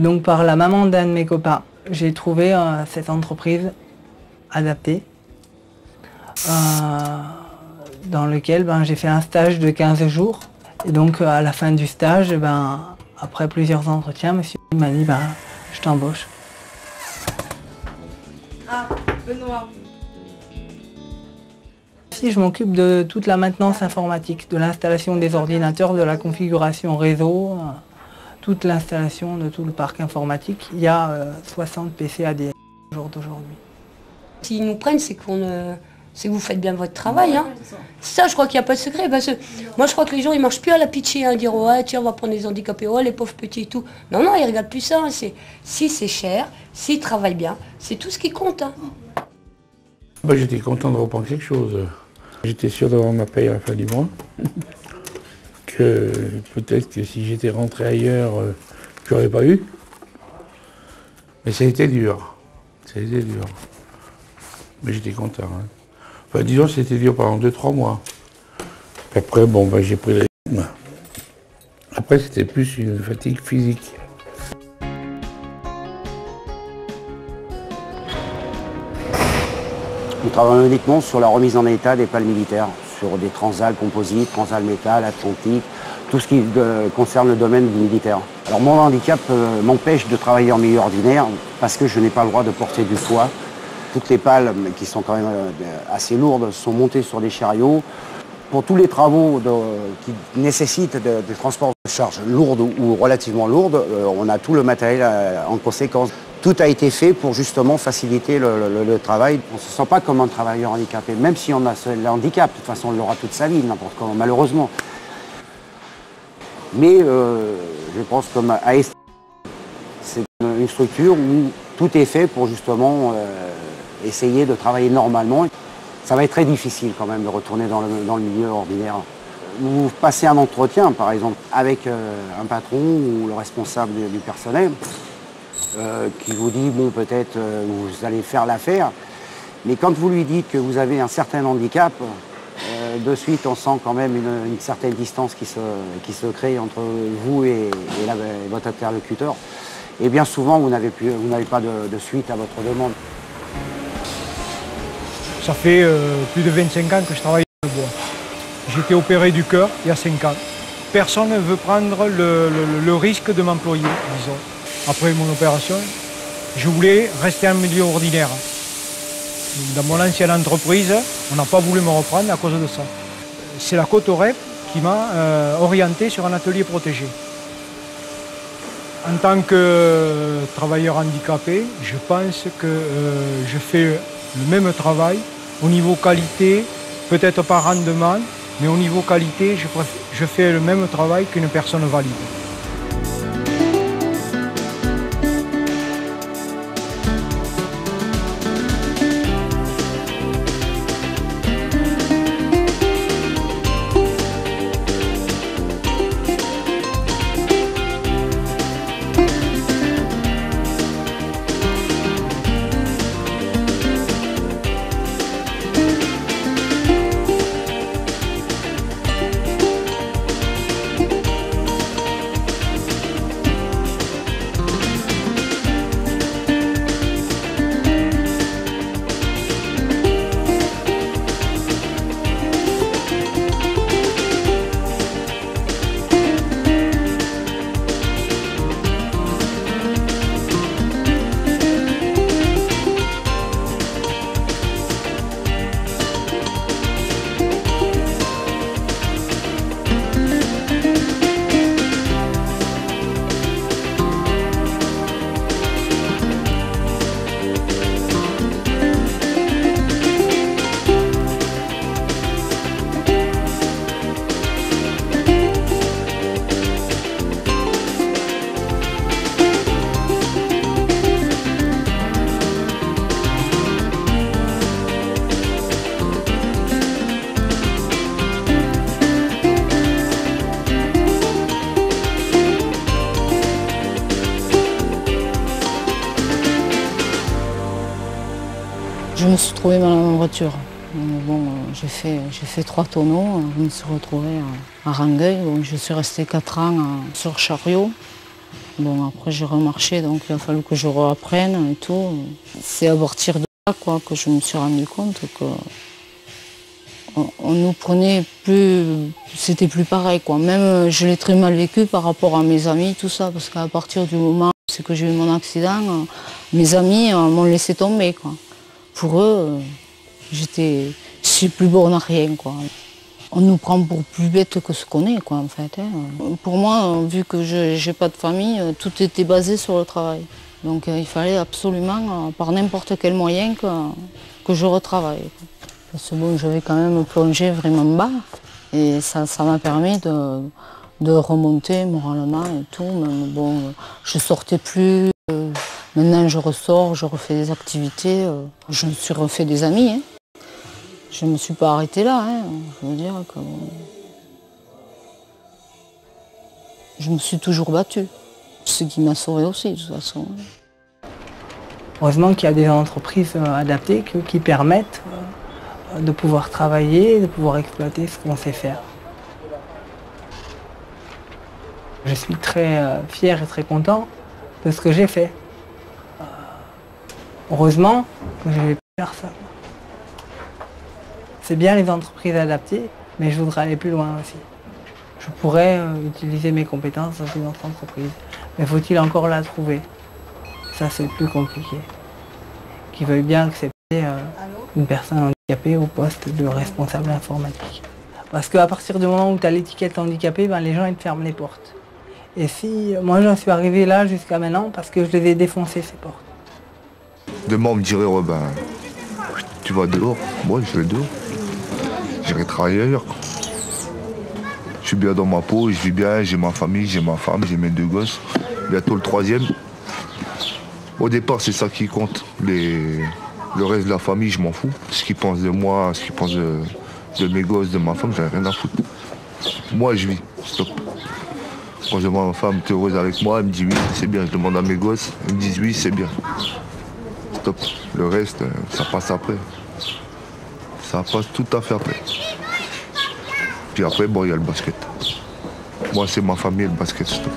Donc par la maman d'un de mes copains, j'ai trouvé cette entreprise adaptée dans lequel j'ai fait un stage de 15 jours. Et donc à la fin du stage, après plusieurs entretiens, monsieur m'a dit je t'embauche. Ah, Benoît. Je m'occupe de toute la maintenance informatique, de l'installation des ordinateurs, de la configuration réseau, toute l'installation de tout le parc informatique. Il y a 60 PC ADN au jour d'aujourd'hui. S'ils nous prennent, c'est que vous faites bien votre travail. Hein. Ça, je crois qu'il n'y a pas de secret. Parce que moi, je crois que les gens, ils ne marchent plus à la pitcher, dire ouais, tiens, on va prendre les handicapés, oh, les pauvres petits et tout. Non, non, ils ne regardent plus ça. Hein. Si c'est cher, s'ils travaillent bien, c'est tout ce qui compte. Hein. J'étais content de reprendre quelque chose. J'étais sûr d'avoir ma paye à la fin du mois. Que peut-être que si j'étais rentré ailleurs, je n'aurais pas eu. Mais ça a été dur. Ça a été dur. Mais j'étais content. Hein. Enfin, disons, c'était dur pendant 2-3 mois. Après, j'ai pris le rythme. Après, c'était plus une fatigue physique. Nous travaillons uniquement sur la remise en état des pales militaires, sur des transals composites, transals métal, atlantique, tout ce qui concerne le domaine du militaire. Alors mon handicap m'empêche de travailler en milieu ordinaire parce que je n'ai pas le droit de porter du poids. Toutes les pales, qui sont quand même assez lourdes, sont montées sur des chariots. Pour tous les travaux qui nécessitent des transports de charges lourdes ou relativement lourdes, on a tout le matériel en conséquence. Tout a été fait pour justement faciliter le travail. On ne se sent pas comme un travailleur handicapé, même si on a le handicap. De toute façon, on l'aura toute sa vie, n'importe comment, malheureusement. Mais je pense comme AS, c'est une structure où tout est fait pour justement essayer de travailler normalement. Ça va être très difficile quand même de retourner dans le milieu ordinaire. Vous passez un entretien, par exemple, avec un patron ou le responsable du personnel, qui vous dit, bon, peut-être vous allez faire l'affaire, mais quand vous lui dites que vous avez un certain handicap, de suite on sent quand même une certaine distance qui se crée entre vous et votre interlocuteur. Et bien souvent, vous n'avez pas de suite à votre demande. Ça fait plus de 25 ans que je travaille dans le bois. J'ai été opéré du cœur il y a 5 ans. Personne ne veut prendre le risque de m'employer, disons. Après mon opération, je voulais rester en milieu ordinaire. Dans mon ancienne entreprise, on n'a pas voulu me reprendre à cause de ça. C'est la Cotorep qui m'a orienté sur un atelier protégé. En tant que travailleur handicapé, je pense que je fais le même travail au niveau qualité, peut-être pas rendement, mais au niveau qualité, je fais le même travail qu'une personne valide. Je me suis trouvée mal en voiture. Bon, j'ai fait 3 tonneaux, je me suis retrouvée à Rangueil. Bon, je suis restée 4 ans sur chariot. Bon, après j'ai remarché, donc il a fallu que je réapprenne et tout. C'est à partir de là quoi, que je me suis rendu compte que on nous prenait plus, c'était plus pareil quoi. Même je l'ai très mal vécu par rapport à mes amis, tout ça, parce qu'à partir du moment où que j'ai eu mon accident, mes amis m'ont laissé tomber quoi. Pour eux, je suis plus bonne à rien quoi. On nous prend pour plus bête que ce qu'on est quoi en fait. Pour moi, vu que je n'ai pas de famille, tout était basé sur le travail. Donc il fallait absolument, par n'importe quel moyen, que je retravaille. Parce que bon, j'avais quand même plongé vraiment bas et ça m'a permis de remonter moralement et tout. Même, bon, je sortais plus, maintenant je ressors, je refais des activités, je me suis refait des amis. Hein. Je ne me suis pas arrêtée là, hein. Je veux dire que je me suis toujours battue. Ce qui m'a sauvée aussi, de toute façon. Heureusement qu'il y a des entreprises adaptées qui permettent de pouvoir travailler, de pouvoir exploiter ce qu'on sait faire. Je suis très fier et très content de ce que j'ai fait. Heureusement que je vais faire ça. C'est bien les entreprises adaptées, mais je voudrais aller plus loin aussi. Je pourrais utiliser mes compétences dans une autre entreprise. Mais faut-il encore la trouver? Ça, c'est le plus compliqué. Qui veuille bien accepter une personne handicapée au poste de responsable informatique. Parce qu'à partir du moment où tu as l'étiquette handicapée, ben, les gens ils te ferment les portes. Et si moi j'en suis arrivé là jusqu'à maintenant parce que je les ai défoncées ces portes. Demain on me dirait ouais, ben, tu vas dehors, moi je vais dehors. J'irai travailler ailleurs. Je suis bien dans ma peau, je vis bien, j'ai ma famille, j'ai ma femme, j'ai mes 2 gosses. Bientôt le 3e. Au départ c'est ça qui compte. Le reste de la famille je m'en fous. Ce qu'ils pensent de moi, ce qu'ils pensent de mes gosses, de ma femme, j'en ai rien à foutre. Moi je vis, stop. Quand je demande à ma femme, t'es heureuse avec moi, elle me dit oui, c'est bien. Je demande à mes gosses, ils me disent oui, c'est bien. Stop. Le reste, ça passe après. Ça passe tout à fait après. Puis après, bon, il y a le basket. Moi, c'est ma famille, le basket, stop.